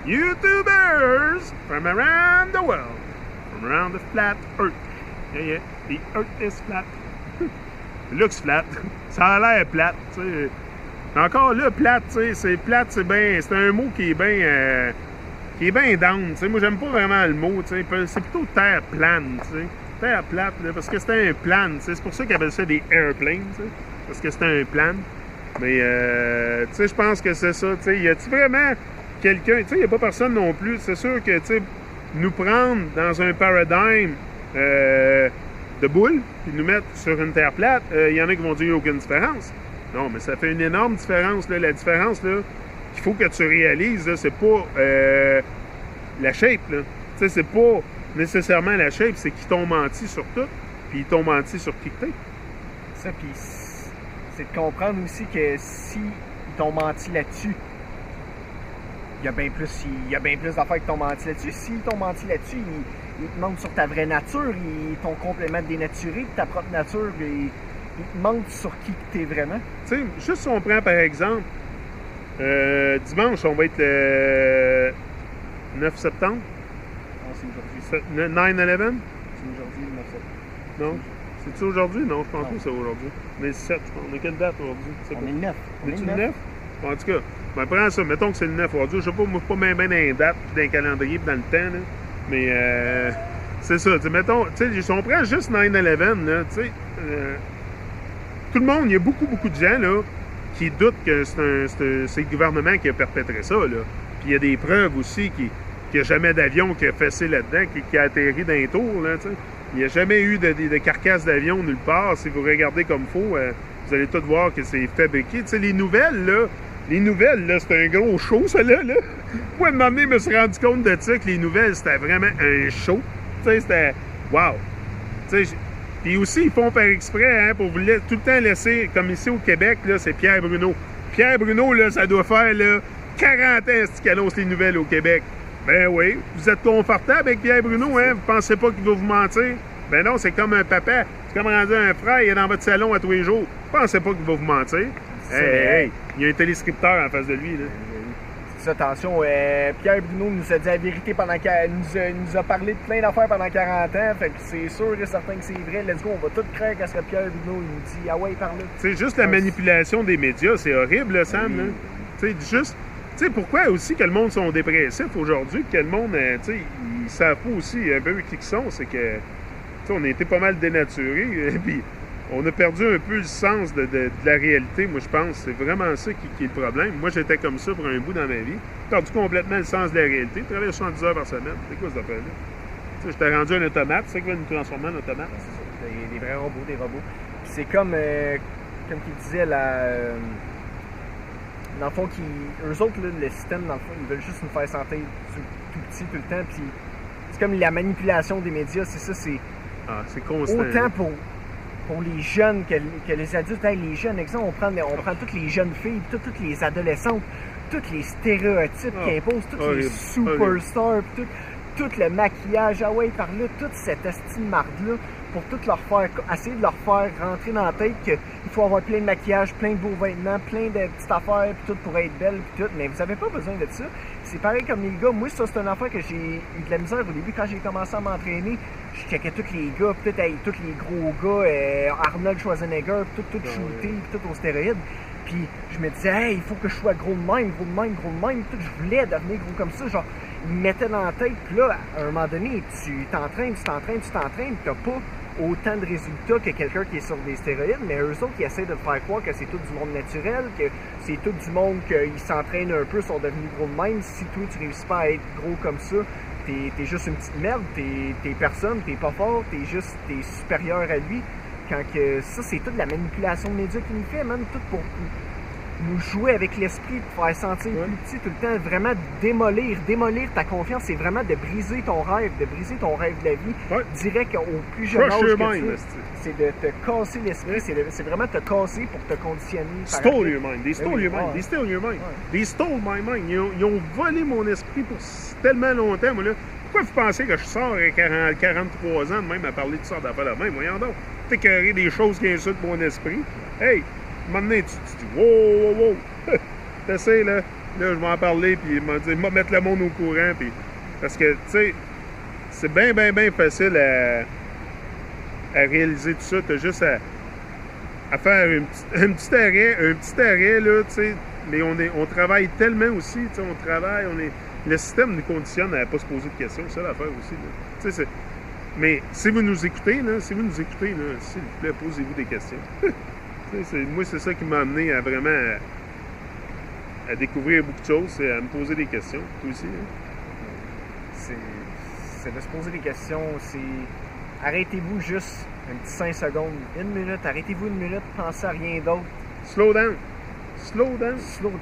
YouTubers from around the world, from around the flat earth. Yeah, the earth is flat. It looks flat. Ça a l'air plate, tu sais. Encore là, plate, tu sais, c'est plate, c'est bien, c'est un mot qui est bien down, tu sais. Moi, j'aime pas vraiment le mot, tu sais. C'est plutôt terre plane, tu sais. Terre plate, là, parce que c'était un plane, tu sais. C'est pour ça qu'ils appellent ça des airplanes, tu sais. Parce que c'était un plane. Mais, tu sais, je pense que c'est ça, tu sais. Y a-tu vraiment quelqu'un, tu sais, y a pas personne non plus. C'est sûr que, tu sais, nous prendre dans un paradigme de boule, puis nous mettre sur une terre plate, il y en a qui vont dire qu'il n'y a aucune différence. Non, mais ça fait une énorme différence, là. La différence, là, qu'il faut que tu réalises, là, c'est pas la shape, là. Tu sais, c'est pas nécessairement la shape, c'est qu'ils t'ont menti sur tout, puis ils t'ont menti sur qui que t'es. Ça, puis c'est de comprendre aussi que si ils t'ont menti là-dessus, il y a bien plus d'affaires qui t'ont menti là-dessus. S'ils t'ont menti là-dessus, ils te mentent sur ta vraie nature, ils t'ont complètement dénaturé, ta propre nature, ils te mentent sur qui t'es vraiment. Tu sais, juste si on prend par exemple, dimanche, on va être le 9 septembre. Non, c'est aujourd'hui. 9/11? C'est aujourd'hui le 9 septembre. Non? C'est-tu aujourd'hui? Non, je pense pas que c'est aujourd'hui. On est le 7, je pense. On a quelle date aujourd'hui? On est le 9. Es-tu le 9? En tout cas, ben prends ça. Mettons que c'est le 9 aujourd'hui. Je sais pas, moi, pas même dans les dates, puis dans les calendriers, puis dans le temps, là. Mais, c'est ça. T'sais, mettons, tu sais, si on prend juste 9/11, là, tu sais, tout le monde, il y a beaucoup de gens, là, qui doutent que c'est le gouvernement qui a perpétré ça, là. Puis il y a des preuves aussi qu'il n'y a jamais d'avion qui a fessé là-dedans, qui a atterri dans les tours, là, tu sais. Il n'y a jamais eu de carcasse d'avion nulle part. Si vous regardez comme il faut, vous allez tout voir que c'est fabriqué. Tu sais, les nouvelles, là, c'est un gros show, ça, là. Moi, à un moment donné, je me suis rendu compte de ça, que les nouvelles, c'était vraiment un show. Tu sais, c'était... Wow! Tu sais, puis aussi, ils font par exprès, hein, pour vous tout le temps laisser, comme ici au Québec, là, c'est Pierre Bruno. Pierre Bruno, là, ça doit faire, là, 40 ans qu'il annonce les nouvelles au Québec. Ben oui, vous êtes confortable avec Pierre Bruno, hein? Vous pensez pas qu'il va vous mentir? Ben non, c'est comme un papa. C'est comme rendu un frère, il est dans votre salon à tous les jours. Vous pensez pas qu'il va vous mentir? Hey, il y a un téléscripteur en face de lui, là. C'est ça, attention, Pierre Bruno nous a dit la vérité pendant qu'il nous a parlé de plein d'affaires pendant 40 ans, fait que c'est sûr et certain que c'est vrai. Let's go, on va tout craindre qu'à ce que Pierre Bruno il nous dit, ah ouais, parle là. C'est juste la manipulation des médias, c'est horrible, là, Sam, là. Tu sais, juste... Tu sais, pourquoi aussi que le monde sont dépressifs aujourd'hui, que le monde, tu sais, ils savent pas aussi un peu qui ils sont, c'est que, tu sais, on a été pas mal dénaturés, et puis on a perdu un peu le sens de la réalité, moi, je pense. C'est vraiment ça qui est le problème. Moi, j'étais comme ça pour un bout dans ma vie. J'ai perdu complètement le sens de la réalité. Je travaillais 70 heures par semaine. C'est quoi cette affaire-là? Tu sais, j'étais rendu un automate. C'est ça qui va nous transformer en automate? C'est des vrais robots, des robots. Puis c'est comme qu'il disait, dans le fond, eux autres, là, le système, dans le fond, ils veulent juste nous faire sentir tout petit tout le temps. Puis c'est comme la manipulation des médias, c'est ça, c'est... Ah, c'est constant. Autant pour les jeunes que les adultes. Hey, les jeunes, exemple, on prend toutes les jeunes filles, toutes les adolescentes, tous les stéréotypes qu'ils imposent, toutes les superstars, tout le maquillage, ah ouais, par là, toute cette estime marde-là, pour essayer de leur faire rentrer dans la tête qu'il faut avoir plein de maquillage, plein de beaux vêtements, plein de petites affaires, puis tout pour être belle, puis tout. Mais vous avez pas besoin de ça. C'est pareil comme les gars. Moi, ça, c'est une affaire que j'ai eu de la misère au début quand j'ai commencé à m'entraîner. Je checkais tous les gars, puis tous les gros gars, Arnold Schwarzenegger, puis tout shooté, puis tout aux stéroïdes. Puis je me disais, hey, il faut que je sois gros de même. Tout, je voulais devenir gros comme ça. Genre, ils me mettaient dans la tête. Puis là, à un moment donné, tu t'entraînes, puis t'as pas autant de résultats que quelqu'un qui est sur des stéroïdes, mais eux autres, ils essaient de te faire croire que c'est tout du monde naturel, que c'est tout du monde qui s'entraîne un peu, sont devenus gros de même. Si toi, tu réussis pas à être gros comme ça, t'es juste une petite merde, t'es personne, t'es pas fort, t'es supérieur à lui. Quand que ça, c'est toute la manipulation de médias qui nous fait, même tout pour nous jouer avec l'esprit, pour faire sentir plus petit tout le temps, vraiment démolir ta confiance, c'est vraiment de briser ton rêve, de la vie, direct au plus jeune âge que c'est de te casser l'esprit, c'est vraiment te casser pour te conditionner. Stole your mind, they stole your mind, they stole your mind, they stole my mind, ils ont volé mon esprit pour tellement longtemps, moi là. Pourquoi vous pensez que je sors à 43 ans de même à parler de ça d'affaires de même? Voyons donc, t'écœurer des choses qui insultent mon esprit. Hey, à un moment donné, tu dis, wow, t'essaies, là. Là, je vais en parler, puis il m'a dit, m'a mettre le monde au courant, puis... Parce que, tu sais, c'est bien facile à réaliser tout ça. T'as juste à faire un petit arrêt, là, tu sais. Mais on travaille tellement aussi, tu sais, on travaille, le système nous conditionne à ne pas se poser de questions, c'est ça l'affaire aussi, là. Tu sais, mais si vous nous écoutez, là, s'il vous plaît, posez-vous des questions. Moi, c'est ça qui m'a amené à vraiment à découvrir beaucoup de choses, c'est à me poser des questions, toi aussi. Hein? C'est de se poser des questions, c'est... Arrêtez-vous juste un petit 5 secondes, 1 minute, arrêtez-vous 1 minute, pensez à rien d'autre. Slow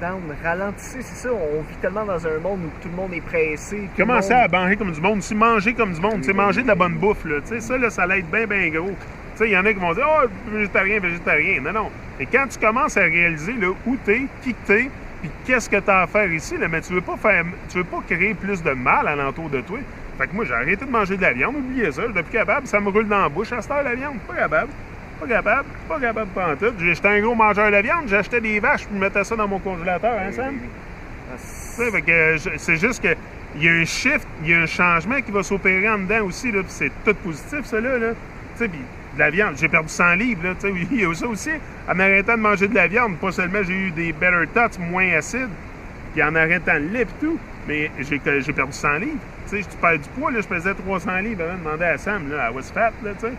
down, ralentissez, c'est ça, on vit tellement dans un monde où tout le monde est pressé. Commencez à manger comme du monde, aussi manger comme du monde, tu sais, manger de la bonne bouffe, là, tu sais, ça, là, ça l'aide bien gros. Tu sais, il y en a qui vont dire, oh, végétarien. Non. Et quand tu commences à réaliser, là, où t'es, qui que t'es, puis qu'est-ce que t'as à faire ici, là, mais tu veux pas créer plus de mal alentour de toi. Fait que moi, j'ai arrêté de manger de la viande, oubliez ça, je suis plus capable, ça me roule dans la bouche à cette heure, la viande, pas capable pantoute. J'étais un gros mangeur de viande, j'achetais des vaches, puis je mettais ça dans mon congélateur, hein, Sam? Fait que c'est juste que il y a un shift, il y a un changement qui va s'opérer en dedans aussi, là, puis c'est tout positif, ça, là. Tu sais, puis de la viande, j'ai perdu 100 livres, là, tu sais, il y a ça aussi. En arrêtant de manger de la viande, pas seulement j'ai eu des better tots moins acides, puis en arrêtant le lait et tout, mais j'ai perdu 100 livres. Tu sais, je perds du poids, là, je pesais 300 livres avant de demander à Sam, là, I was fat, là, tu sais.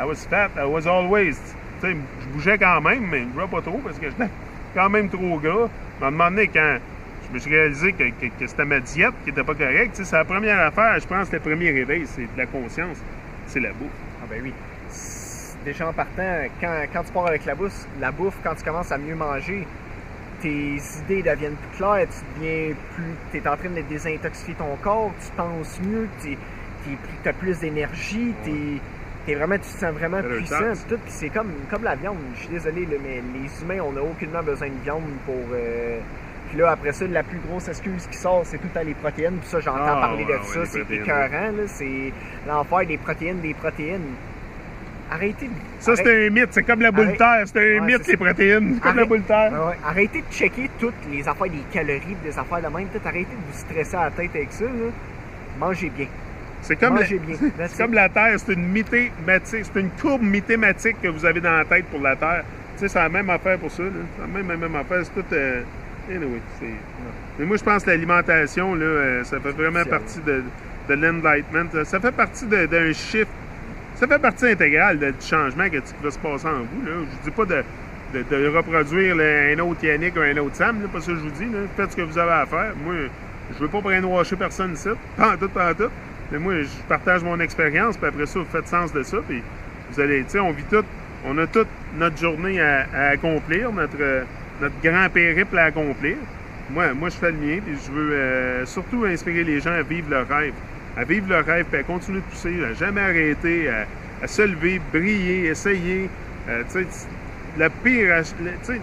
I was fat, I was always. Tu sais, je bougeais quand même, mais je ne pas trop parce que j'étais quand même trop gras. À un moment donné, quand je me suis réalisé que c'était ma diète qui n'était pas correcte, c'est la première affaire, je pense, le premier réveil, c'est de la conscience, c'est la bouffe. Ah ben oui. Déjà en partant, quand tu pars avec la bouffe, quand tu commences à mieux manger, tes idées deviennent plus claires, tu es en train de désintoxiquer ton corps, tu penses mieux, tu as plus d'énergie, tu te sens vraiment puissant, pis tout, pis c'est comme la viande. Je suis désolé, là, mais les humains, on n'a aucunement besoin de viande pour... Puis là, après ça, la plus grosse excuse qui sort, c'est tout à les protéines. Puis ça, j'entends parler de ça, c'est écœurant, là. C'est l'enfer des protéines. Arrêtez de... Ça, c'est un mythe. C'est comme la boule de terre. C'est un mythe, les protéines. Comme la boule de terre. Arrêtez de checker toutes les affaires des calories, des affaires de même. Arrêtez de vous stresser à la tête avec ça, là. Mangez bien. C'est comme, comme la Terre, c'est une courbe mithématique que vous avez dans la tête pour la Terre. Tu sais, c'est la même affaire pour ça. C'est la même affaire. C'est tout... Anyway, mais moi, je pense que l'alimentation, là, ça fait vraiment partie de l'enlightenment. Ça fait partie d'un shift. Ça fait partie intégrale du changement qui va se passer en vous. Là. Je ne dis pas de reproduire un autre Yannick ou un autre Sam, là, pas ça que je vous dis. Là. Faites ce que vous avez à faire. Moi, je ne veux pas brainwasher personne ici. Pas en tout. Mais moi, je partage mon expérience, puis après ça, vous faites sens de ça, puis vous allez, tu sais, on a toute notre journée à accomplir, notre grand périple à accomplir. Moi, je fais le mien, puis je veux surtout inspirer les gens à vivre leur rêve. Puis à continuer de pousser, à jamais arrêter, à se lever, briller, essayer. Tu sais, la pire, tu sais,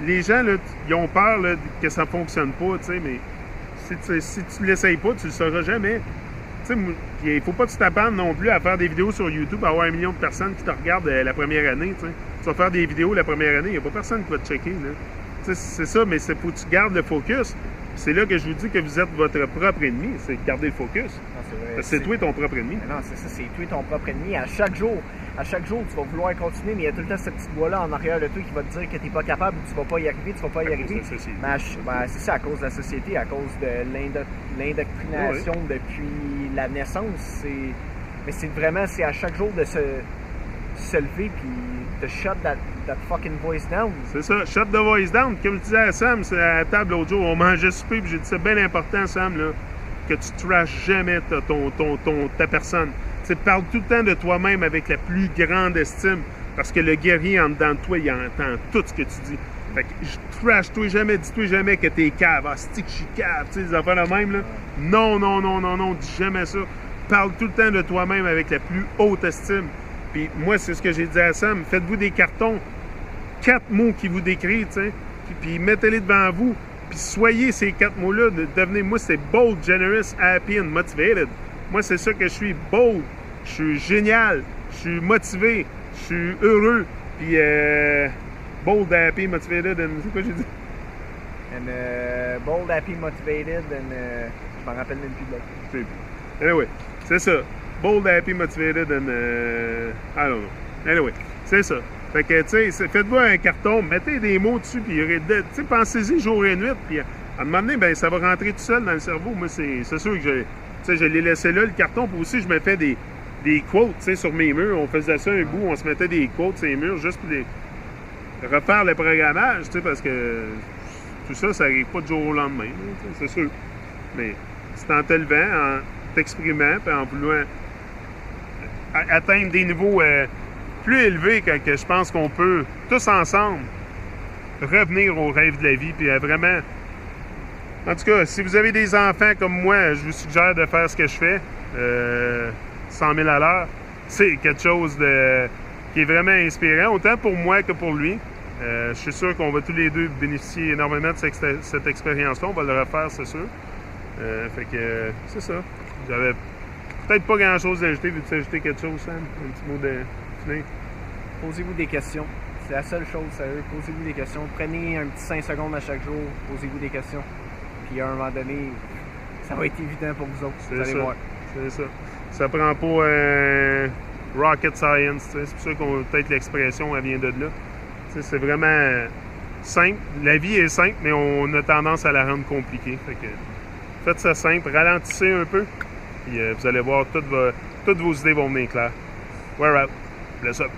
les gens, là, ils ont peur là, que ça ne fonctionne pas, tu sais, mais si tu ne l'essayes pas, tu ne le sauras jamais. Il ne faut pas que tu t'appendes non plus à faire des vidéos sur YouTube, à avoir 1 million de personnes qui te regardent la première année. T'sais. Tu vas faire des vidéos la première année, il n'y a pas personne qui va te checker. C'est ça, mais il faut que tu gardes le focus. C'est là que je vous dis que vous êtes votre propre ennemi, c'est de garder le focus. C'est toi ton propre ennemi. Non, c'est ça, c'est toi ton propre ennemi. À chaque jour, tu vas vouloir continuer, mais il y a tout le temps cette petite voix-là en arrière de toi qui va te dire que tu n'es pas capable, tu ne vas pas y arriver, c'est ça, à cause de la société, à cause de l'indoctrination depuis la naissance. Mais c'est à chaque jour de se lever puis de shut that fucking voice down. C'est ça, shut the voice down. Comme je disais à Sam, c'est à la table l'autre jour, on mangeait souper, puis j'ai dit c'est bien important, Sam, là, que tu trashes jamais ta personne. Tu parles tout le temps de toi-même avec la plus grande estime, parce que le guerrier en dedans de toi, il entend tout ce que tu dis. Fait que je trash-toi jamais, dis-toi jamais que t'es cave. Ah, c'est que je suis cave, tu sais, des affaires de même, là. Non, dis jamais ça. Parle tout le temps de toi-même avec la plus haute estime. Puis moi, c'est ce que j'ai dit à Sam. Faites-vous des cartons, 4 mots qui vous décrivent, tu sais, puis mettez-les devant vous. Puis soyez ces 4 mots-là. Devenez, moi, c'est bold, generous, happy and motivated. Moi, c'est ça que je suis, bold. Je suis génial. Je suis motivé. Je suis heureux. Puis bold, happy, motivated, and c'est quoi j'ai dit? And bold, happy, motivated, and je m'en rappelle même plus de l'autre. Anyway, c'est ça. Bold, happy, motivated, and I don't know. Anyway, c'est ça. Fait que, tu sais, faites-vous un carton, mettez des mots dessus, puis pensez-y jour et nuit, puis à un moment donné, ben, ça va rentrer tout seul dans le cerveau. Moi, c'est sûr que je l'ai laissé là, le carton, puis aussi, je me fais des quotes, tu sais, sur mes murs. On faisait ça un bout, on se mettait des quotes sur les murs, juste pour refaire le programmage, tu sais, parce que tout ça, ça n'arrive pas du jour au lendemain, c'est sûr. Mais c'est en te levant, en t'exprimant, puis en voulant atteindre des niveaux plus élevés que je pense qu'on peut, tous ensemble, revenir au rêve de la vie, puis vraiment... En tout cas, si vous avez des enfants comme moi, je vous suggère de faire ce que je fais, 100 000 à l'heure. C'est quelque chose qui est vraiment inspirant, autant pour moi que pour lui. Je suis sûr qu'on va tous les deux bénéficier énormément de cette expérience-là. On va le refaire, c'est sûr. Fait que c'est ça. J'avais peut-être pas grand-chose à ajouter. Veux-tu ajouter quelque chose, Sam? Un petit mot de finir? Posez-vous des questions. C'est la seule chose, sérieux. Posez-vous des questions. Prenez un petit 5 secondes à chaque jour. Posez-vous des questions. Puis à un moment donné, ça va être évident pour vous autres. Vous allez voir. C'est ça. Ça prend pas rocket science. C'est pour ça qu'on peut-être l'expression elle vient de là. C'est vraiment simple. La vie est simple, mais on a tendance à la rendre compliquée. Fait que faites ça simple, ralentissez un peu, puis vous allez voir, toutes vos idées vont venir claires. We're out. Bless up.